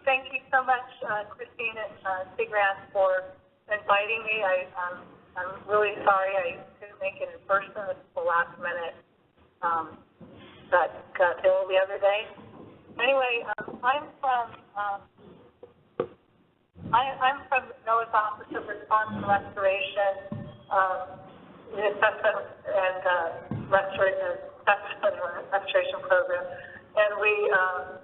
Thank you so much, Christine and Sigran, for inviting me. I'm really sorry I couldn't make it in person at the last minute. Got ill the other day. Anyway, I'm from NOAA's Office of Response and Restoration, the Assessment and Restoration Program, and we are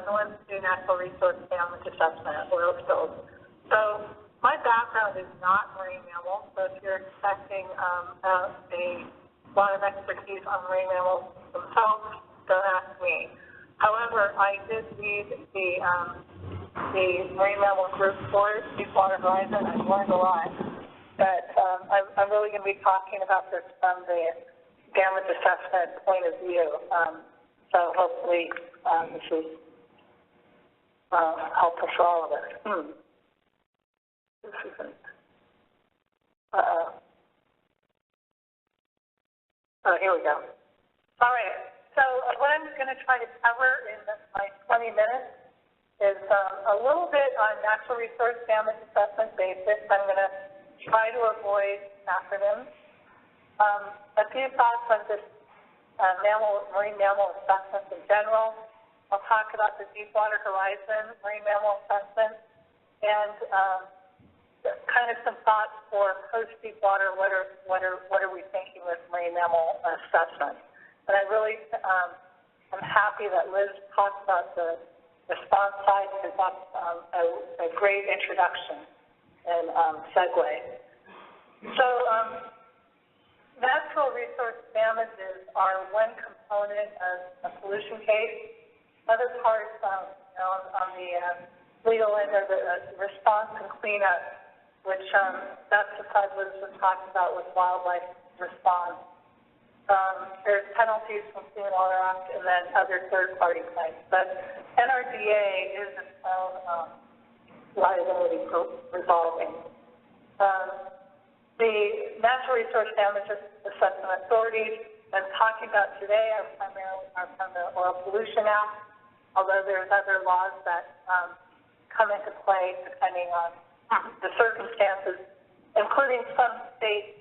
the ones who do natural resource damage assessment at oil spills. So my background is not marine mammals, so if you're expecting a lot of expertise on marine mammals themselves, don't ask me. However, I did lead the marine mammal group for Deepwater Horizon. I've learned a lot, but I'm really going to be talking about this from the damage assessment point of view. So hopefully this is helpful for all of us. This isn't. Oh, here we go. All right. So what I'm going to try to cover in my 20 minutes is a little bit on natural resource damage assessment basics. I'm going to try to avoid acronyms. A few thoughts on just marine mammal assessments in general. I'll talk about the Deepwater Horizon marine mammal assessment and kind of some thoughts for post-Deepwater. What are we thinking with marine mammal assessment? And I really am happy that Liz talked about the response side because that's a great introduction and segue. So natural resource damages are one component of a pollution case. Other parts on the legal end are the response and cleanup, which that's the side Liz was talking about with wildlife response. There's penalties from Clean Water Act and then other third-party claims. But NRDA is its own liability for resolving. The Natural Resource Damage Assessment Authorities I'm talking about today are from the Oil Pollution Act, although there's other laws that come into play depending on the circumstances, including some states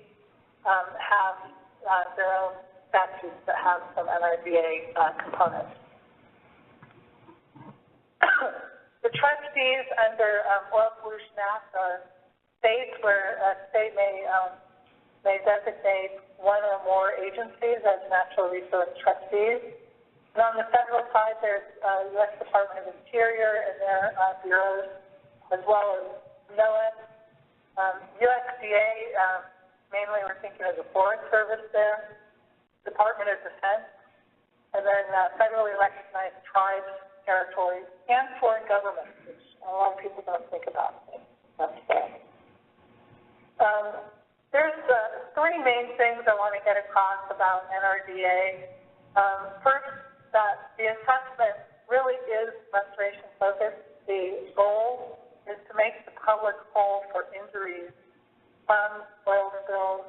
have their own statutes that have some NRDA components. The trustees under Oil Pollution Act are states where a state may designate one or more agencies as natural resource trustees. And on the federal side, there's U.S. Department of Interior and their bureaus, as well as NOAA, USDA, mainly we're thinking of the Forest Service there, Department of Defense, and then federally recognized tribes, territories, and foreign governments, which a lot of people don't think about. That's there's three main things I want to get across about NRDA. First, that the assessment really is restoration focused. The goal is to make the public whole for injuries from oil spills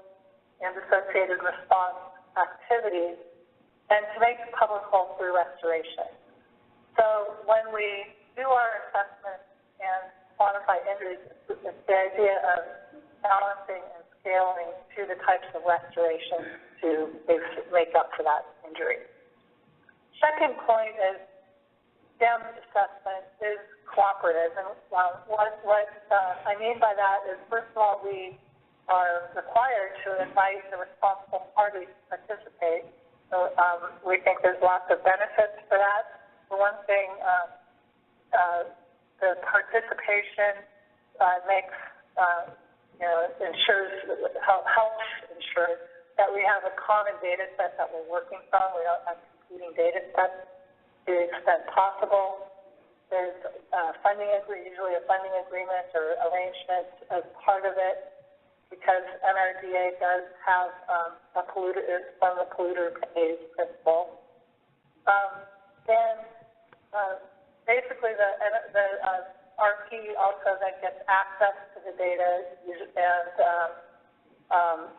and associated response activities, and to make the public whole through restoration. So when we do our assessment and quantify injuries, it's the idea of balancing and scaling to the types of restoration to make up for that injury. Second point is damage assessment is cooperative, and what I mean by that is, first of all, we are required to invite the responsible parties to participate. So we think there's lots of benefits for that. For one thing, the participation makes, helps ensure that we have a common data set that we're working from. We don't have competing data sets to the extent possible. There's usually a funding agreement or arrangement as part of it, because NRDA does have a polluter, from the polluter pays principle. Basically, the RP also then gets access to the data and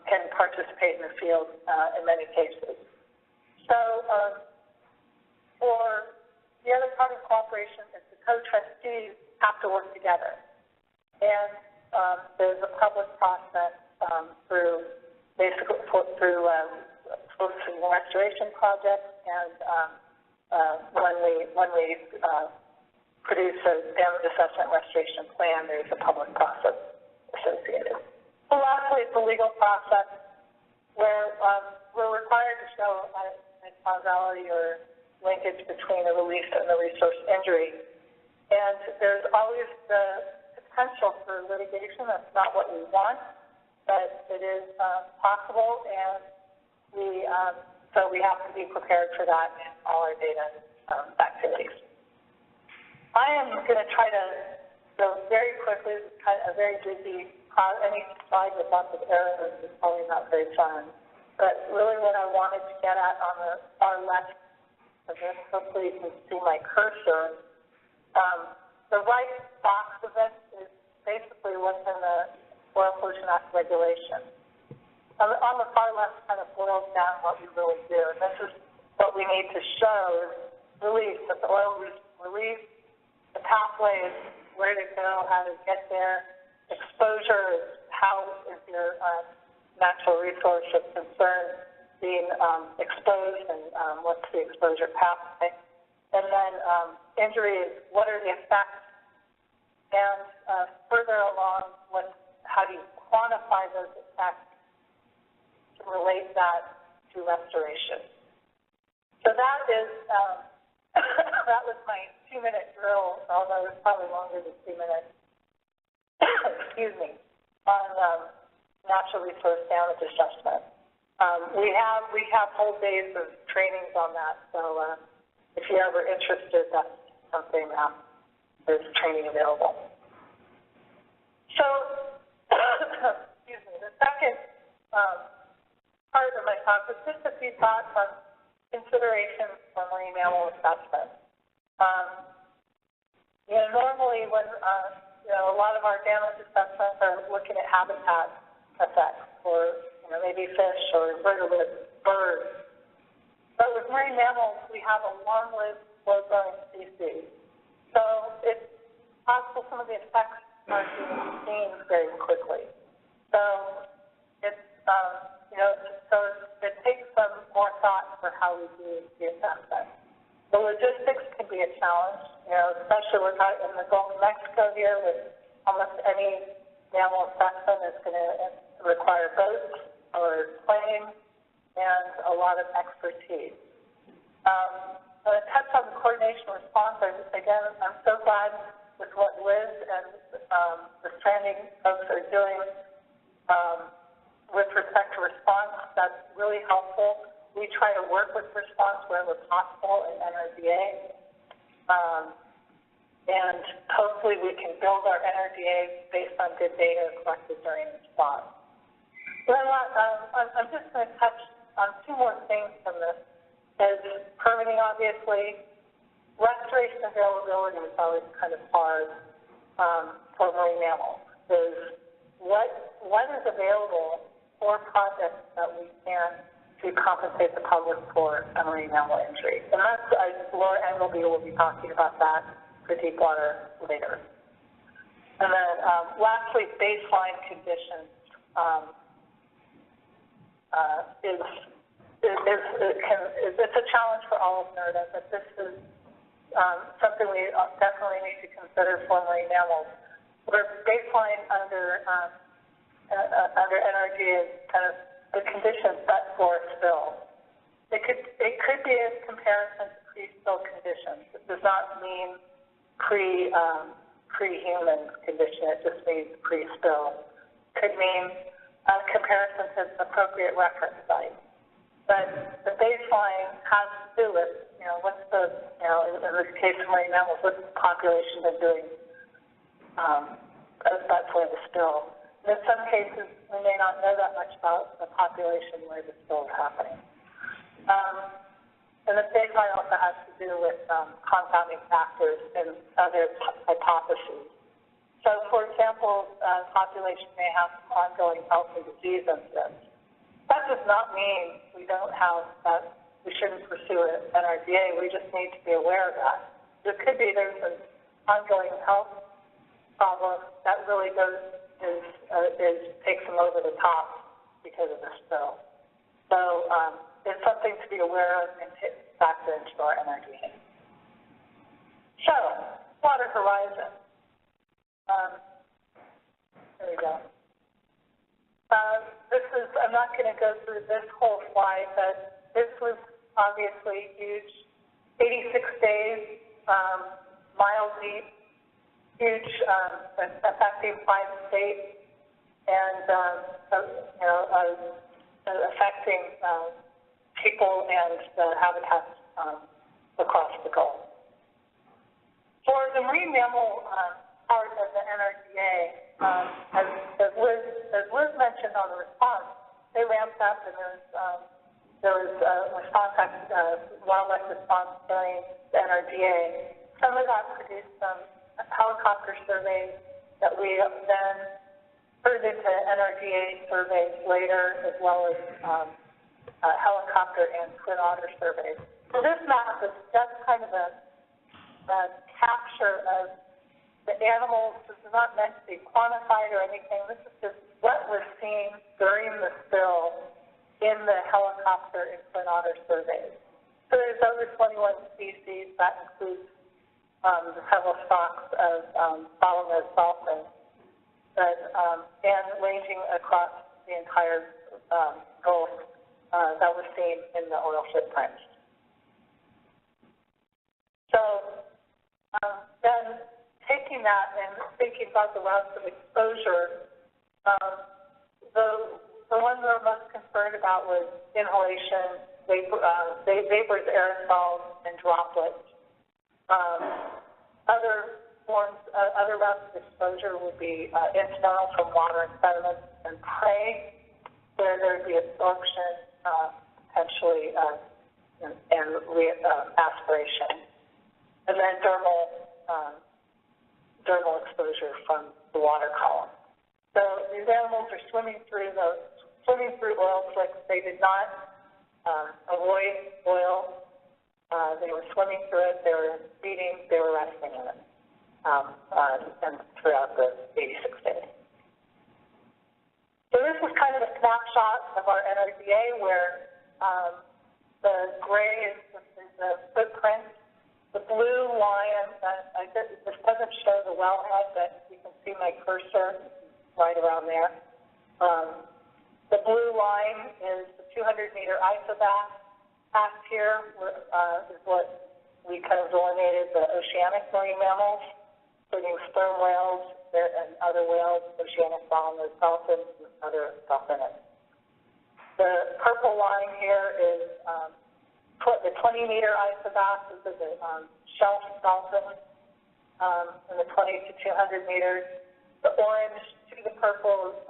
can participate in the field in many cases. So for the restoration is the co-trustees have to work together. And there's a public process through focusing on restoration projects, and when we produce a damage assessment restoration plan, there's a public process associated. So lastly, it's the legal process where we're required to show a causality or linkage between the release and the resource injury. And there's always the potential for litigation. That's not what we want, but it is possible, and so we have to be prepared for that in all our data activities. I am going to try to go very quickly. It's kind of a very busy, any slide with lots of arrows is probably not very fun. But really what I wanted to get at on the far left of this, hopefully you can see my cursor. The right box of this is basically what's in the Oil Pollution Act regulation. On the far left kind of boils down what we really do. And this is what we need to show is release, that the oil release, the pathways, where to go, how to get there, exposure, how is your natural resource of concern being exposed, and what's the exposure pathway. And then injuries, what are the effects? And further along, how do you quantify those effects to relate that to restoration? So that is, that was my 2-minute drill, although it's probably longer than 2 minutes, excuse me, on natural resource damage assessment. We have whole days of trainings on that, so if you're ever interested, that's something there's training available. So, excuse me, the second part of my talk is just a few thoughts on considerations for marine mammal assessment. Normally when, a lot of our damage assessments are looking at habitat effects for, maybe fish or invertebrate birds. But with marine mammals, we have a long-lived, slow-growing species. So it's possible some of the effects aren't being seen very quickly. So it's, so it takes some more thought for how we do the assessment. The logistics can be a challenge, especially we're in the Gulf of Mexico here with almost any mammal assessment is going to require boats or planes and a lot of expertise. To touch on the coordination response, again, I'm so glad with what Liz and the stranding folks are doing with respect to response. That's really helpful. We try to work with response wherever possible in NRDA. And hopefully we can build our NRDA based on good data collected during response. Then I'm just going to touch on 2 more things from this. As permitting, obviously, restoration availability is always kind of hard for marine mammals. Is what is available for projects that we can to compensate the public for a marine mammal injury. And that's, Laura Engelby will be talking about that for Deepwater later. And then lastly, baseline conditions it's a challenge for all of NRDA, but this is something we definitely need to consider for marine mammals. Where baseline under NRDA is kind of the conditions set for a spill. It could be a comparison to pre-spill conditions. It does not mean pre-human condition. It just means pre-spill. Could mean a comparison to appropriate reference site. But the baseline has to do with, what's the, in this case of marine mammals, what's the population been doing that's where the spill. And in some cases, we may not know that much about the population where the spill is happening. And the baseline also has to do with confounding factors and other hypotheses. So, for example, population may have ongoing health and disease incidents. That does not mean we don't have that, we shouldn't pursue an NRDA. We just need to be aware of that. there could be there's an ongoing health problem that really takes them over the top because of the spill. So it's something to be aware of and factor into our NRDA. So, water horizon. There we go. I'm not going to go through this whole slide, but this was obviously huge. 86 days, mile deep, huge, affecting 5 states, and affecting people and the habitats across the Gulf. For the marine mammal part of the NRDA, as Liz mentioned on the response, they ramped up, and there was wildlife response during the NRDA. Some of that produced some helicopter surveys that we then put into NRDA surveys later, as well as helicopter and twin otter surveys. So this map is just kind of a capture of the animals. This is not meant to be quantified or anything. This is just what we're seeing during the spill in the helicopter and twin otter surveys. So there's over 21 species. That includes several stocks of bottlenose dolphins, and ranging across the entire Gulf that we're seeing in the oil footprint. So then taking that and thinking about the routes of exposure, the one we were most concerned about was inhalation, vapors, aerosols, and droplets. Other routes of exposure would be incidental from water and sediments and prey, where there would be absorption, potentially, and aspiration. And then dermal exposure from the water column. So these animals are swimming through oil slicks. They did not avoid oil. They were swimming through it. They were feeding. They were resting in it, and throughout the 86 days. So this is kind of a snapshot of our NRDA, where the gray is the footprint. The blue line, this doesn't show the wellhead, but you can see my cursor right around there. The blue line is the 200-meter isobath. Past here is what we kind of delineated the oceanic marine mammals, including sperm whales and other whales, oceanic bottlenose dolphins, and other dolphinids. The purple line here is the 20-meter isobath. This is a shelf dolphin in the 20 to 200 meters. The orange to the purple is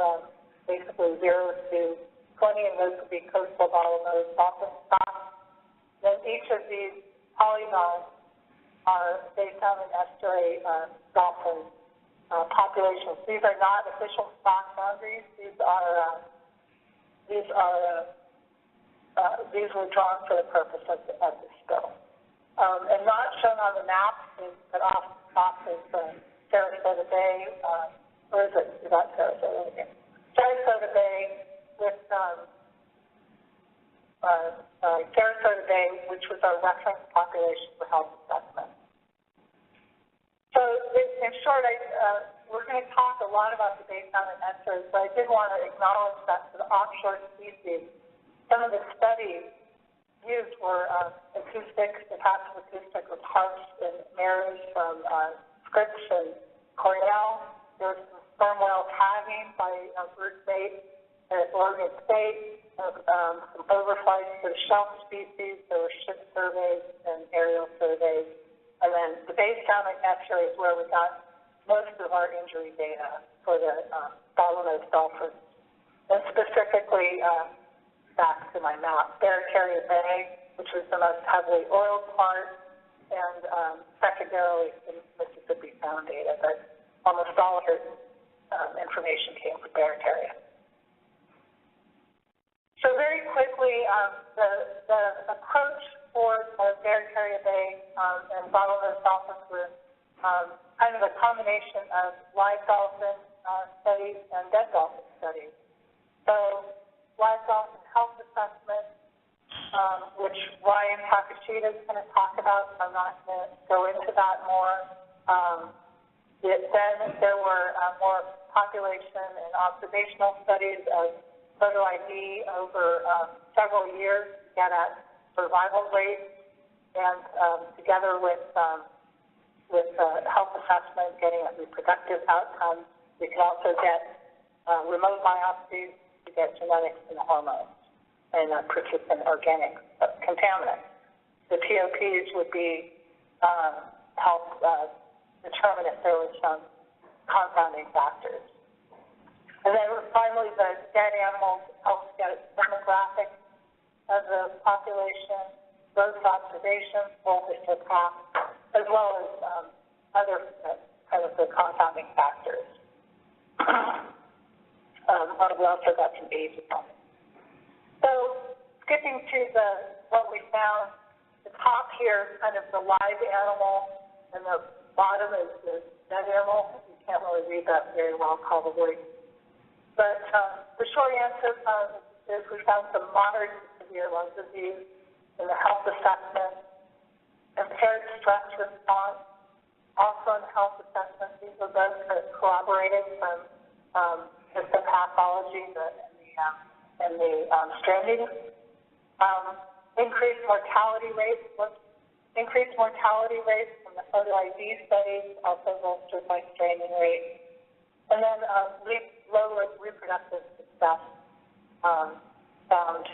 basically 0 to 20, and those would be coastal bottlenose dolphin stocks. Then each of these polygons are based on an estuary dolphin populations. These are not official stock boundaries. These were drawn for the purpose of the spill. And not shown on the map, but off is Sarasota Bay, or is it not Sarasota Bay? Sarasota Bay with Sarasota Bay, which was our reference population for health assessment. So in short, we're going to talk a lot about the basin and estuaries, but I did want to acknowledge that for the offshore species, some of the studies used were the passive acoustic with harps and mirrors from Scripps and Cornell. There was some sperm whale tagging by Bruce Bates at Oregon State, some overflights for the shelf species. There were ship surveys and aerial surveys. And then the base count and estuary is where we got most of our injury data for the bottlenose dolphins. And specifically, back to my map, Barataria Bay, which was the most heavily oiled part, and secondarily the Mississippi Sound data, but almost all of it information came from Barataria. So very quickly, the approach spores of Barataria Bay and bottlenose dolphins were kind of a combination of live dolphin studies and dead dolphin studies. So live dolphin health assessment, which Ryan Takashita is going to talk about, so I'm not going to go into that more. Then there were more population and observational studies of photo ID over several years to get at survival rates, and together with health assessment, getting at reproductive outcomes. We can also get remote biopsies to get genetics and hormones and participant organic contaminants. The POPs would be help determine if there was some compounding factors. And then finally, the dead animals help get demographics of the population, growth observations, both histopaths, as well as other kind of the compounding factors. We also got some age on it. So skipping to what we found, the top here is kind of the live animal, and the bottom is the dead animal. You can't really read that very well, probably. But the short answer is we found some moderate to severe lung disease in the health assessment, impaired stress response, also in health assessment. These were both corroborated from histopathology and the stranding. Increased mortality rates from the photo ID studies, also bolstered by stranding rates. And then low reproductive success found,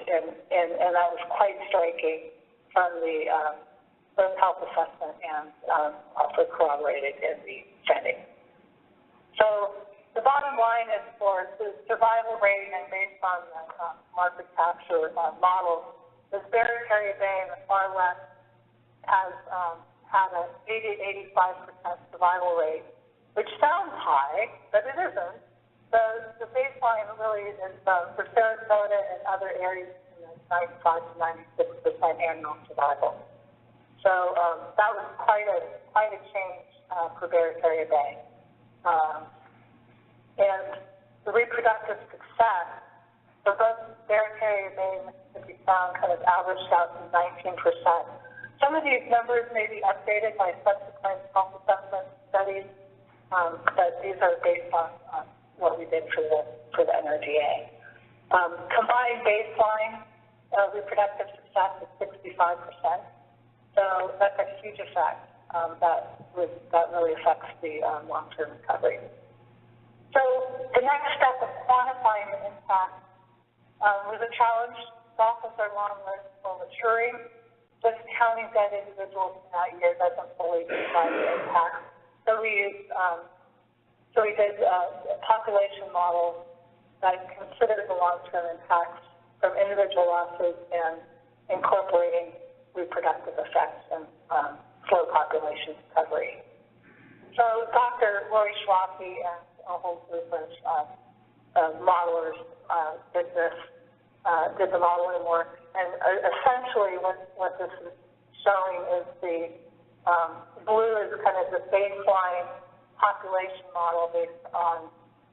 and that was quite striking from the both health assessment and also corroborated in the stranding. So the bottom line is for the survival rate, and based on the market capture models, this Barataria Bay in the far west has had an 80-85% survival rate, which sounds high, but it isn't. The baseline really is for Sarasota and other areas in the 95 to 96% annual survival. So that was quite a change for Barataria Bay. And the reproductive success for both Barataria Bay and Mississippi Sound kind of averaged out to 19%. Some of these numbers may be updated by subsequent health assessment studies, but these are based on what we did for the NRDA. Combined baseline reproductive success is 65%. So that's a huge effect that really affects the long-term recovery. So the next step of quantifying the impact was a challenge. Dolphins are long-lived while maturing. Just counting dead individuals in that year doesn't fully describe the impact. So we did a population model that considered the long-term impacts from individual losses and incorporating reproductive effects and slow population recovery. So Dr. Laurie Sullivan and a whole group of modelers did the modeling work, and essentially what this is showing is the blue is kind of the baseline population model based on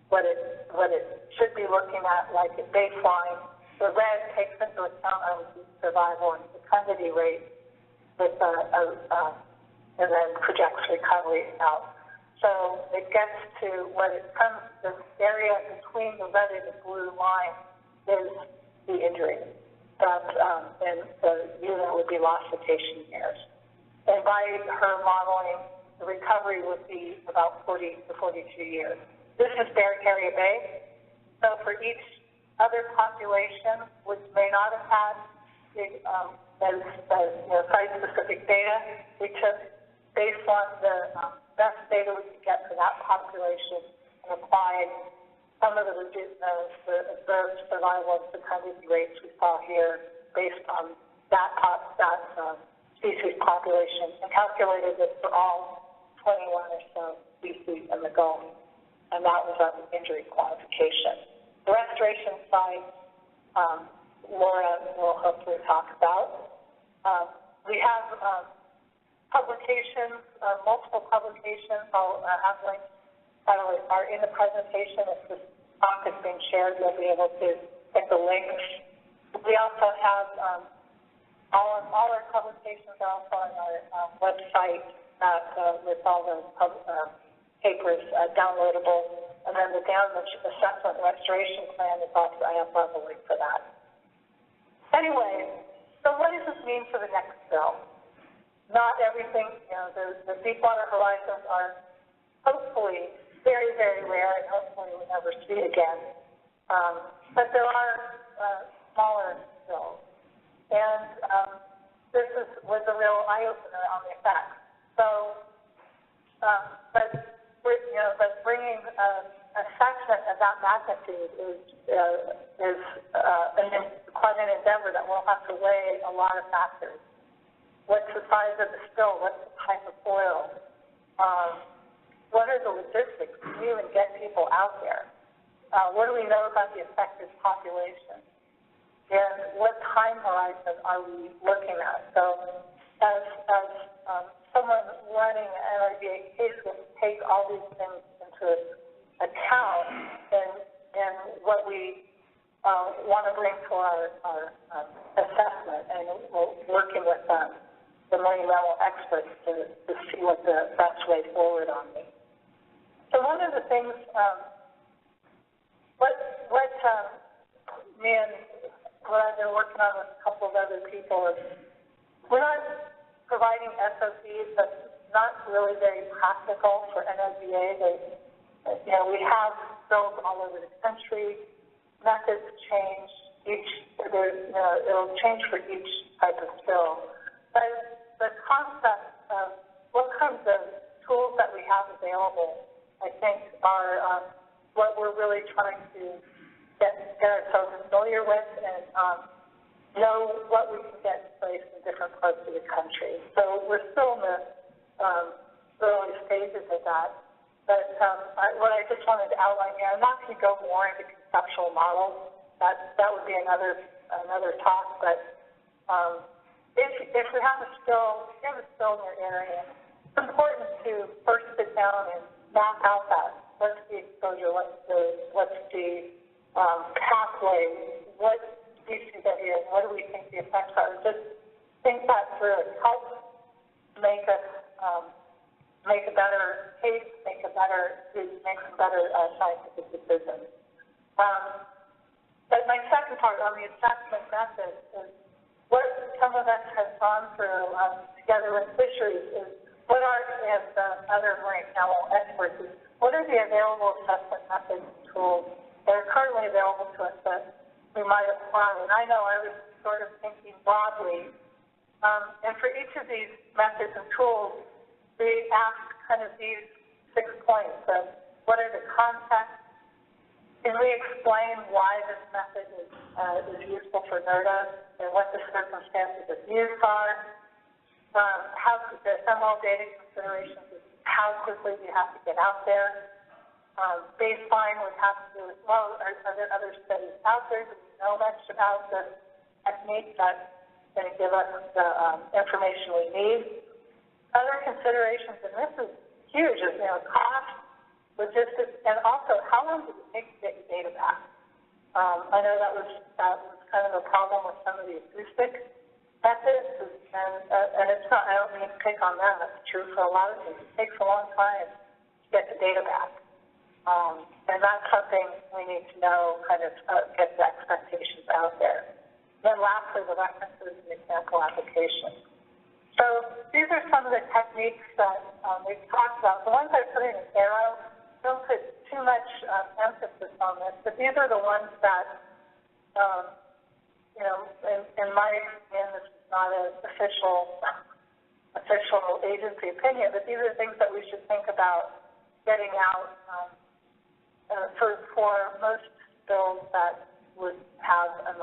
what it should be looking at, like a baseline. The red takes into account survival and fecundity rate with and then projects recovery out. So it gets to what it comes, the area between the red and the blue line is the injury. And the unit would be lost cetacean years. And by her modeling, the recovery would be about 40 to 42 years. This is Barataria Bay. So for each other population, which may not have had site-specific data, we took baseline the best data we could get for that population and applied some of the observed survival and fecundity rates we saw here based on that species population, and calculated it for all 21 or so species in the Gulf, and that was our injury quantification. The restoration site, Laura will hopefully talk about. we have publications, multiple publications. I'll have links that are in the presentation. If this talk is being shared, you'll be able to get the links. We also have all our publications are also on our website with all the papers downloadable. And then the damage assessment restoration plan is also, I have a link for that. Anyway, so what does this mean for the next bill? Not everything, the Deepwater horizons are hopefully very, very rare, and hopefully we'll never see it again. But there are smaller spills. And this was a real eye-opener on the effects. So, but bringing an assessment of that magnitude is quite an endeavor that will have to weigh a lot of factors. What's the size of the spill? What's the type of oil? What are the logistics to even get people out there? What do we know about the affected population? And what time horizon are we looking at? So as someone running an NRDA case will take all these things into account and what we want to bring to our assessment, and we're working with the marine mammal experts to see what the best way forward on these. So one of the things, what me and what I've been working on with a couple of other people is we're not providing SOPs that's not really very practical for NRDA. We have bills all over the country. Methods change. It'll change for each type of bill. But the concept of what kinds of tools that we have available, I think, are what we're really trying to get ourselves familiar with and know what we can get in place in different parts of the country. So we're still in the early stages of that. But what I just wanted to outline here, I'm not going to go more into conceptual models. That would be another talk. But if we have a spill, in your area, it's important to first sit down and map out that. What's the exposure? What's the pathway? What species that is? What do we think the effects are? Just think that through. It helps make us make a better case, make some better scientific decisions. But my second part on the assessment method is what some of us have gone through together with fisheries is what are, as other marine mammal experts, is what are the available assessment methods and tools that are currently available to us that we might apply? And I know I was sort of thinking broadly, and for each of these methods and tools, we ask kind of these 6 points of what are the contexts? Can we explain why this method is useful for NRDA and what the circumstances of use are? How the ML data considerations is how quickly you have to get out there. Baseline would have to do as well. Are there other studies out there? Do we know much about the technique that's going to give us the information we need? Other considerations, and this is huge, is cost, logistics, and also how long does it take to get your data back? I know that was kind of a problem with some of the acoustic methods, and it's not. I don't mean to pick on them. That's true for a lot of things. It takes a long time to get the data back, and that's something we need to know. Kind of get the expectations out there. Then lastly, the references and example applications. So these are some of the techniques that we've talked about. The ones I put in an arrow, don't put too much emphasis on this, but these are the ones that, in my opinion, this is not an official agency opinion, but these are things that we should think about getting out for most bills that would have a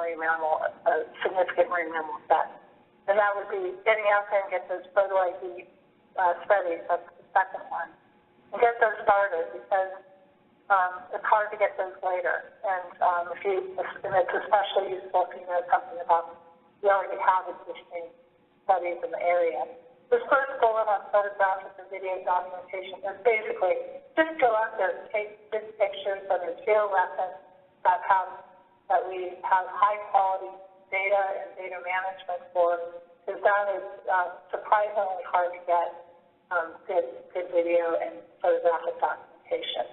significant marine mammal effect. And that would be getting out there and get those photo ID studies. That's the second one. And get those started because it's hard to get those later. And it's especially useful if you know something about you already have existing studies in the area. The first bullet on photographic and video documentation is basically just go out there and take good pictures that are geo-referenced, that we have high-quality data and data management for, because that is surprisingly hard to get good video and photographic documentation.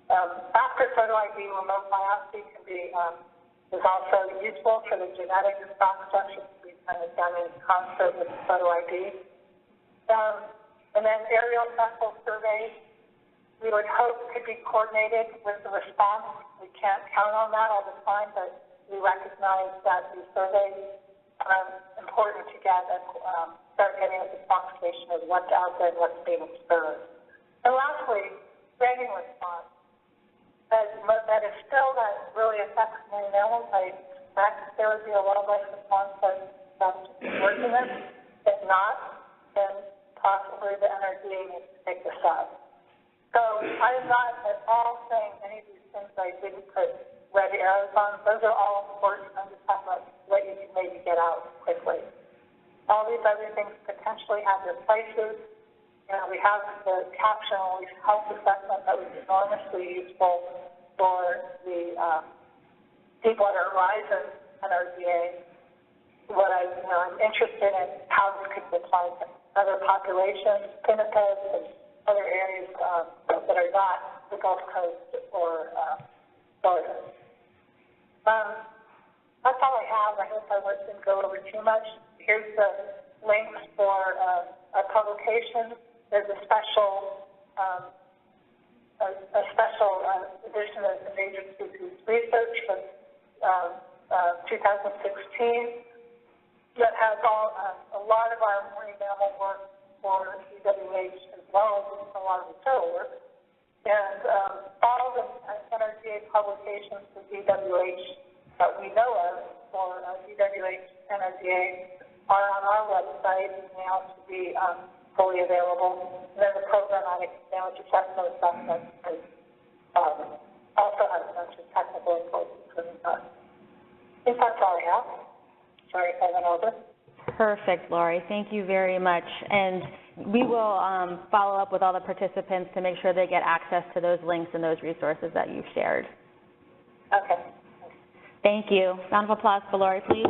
After photo ID, remote biopsy is also useful for the genetic stock structure to be kind of done in concert with photo ID. And then aerial sample surveys, we would hope could be coordinated with the response. We can't count on that all the time, but we recognize that these surveys are important to get and start getting a quantification of what's out there and what's being observed. And lastly, grading response. That is still that really affects marine mammals. I expect there would be a wildlife response that's working with. If not, then possibly the NRDA needs to take this up. So I am not at all saying any of these things I didn't put red arrows on. Those are all important. I'm just talking about what you can maybe get out quickly. All these other things potentially have their places. We have the captional health assessment that was enormously useful for the Deepwater Horizon NRDA. What I'm interested in how this could be applied to other populations, pinnipeds, and other areas that are not the Gulf Coast or Florida. That's all I have. I hope I didn't go over too much. Here's the links for our publications. There's a special edition of Endangered Species Research from 2016 that has a lot of our marine mammal work for CWH as well as a lot of the turtle work. And all the NRDA publications for DWH that we know of for DWH NRDA are on our website now to be fully available. And then the programmatic damage assessment is also has a bunch of technical info. I think that's all I have. Sorry if I went over. Perfect, Laurie. Thank you very much. And we will follow up with all the participants to make sure they get access to those links and those resources that you've shared. Okay. Thank you. Round of applause for Laurie, please.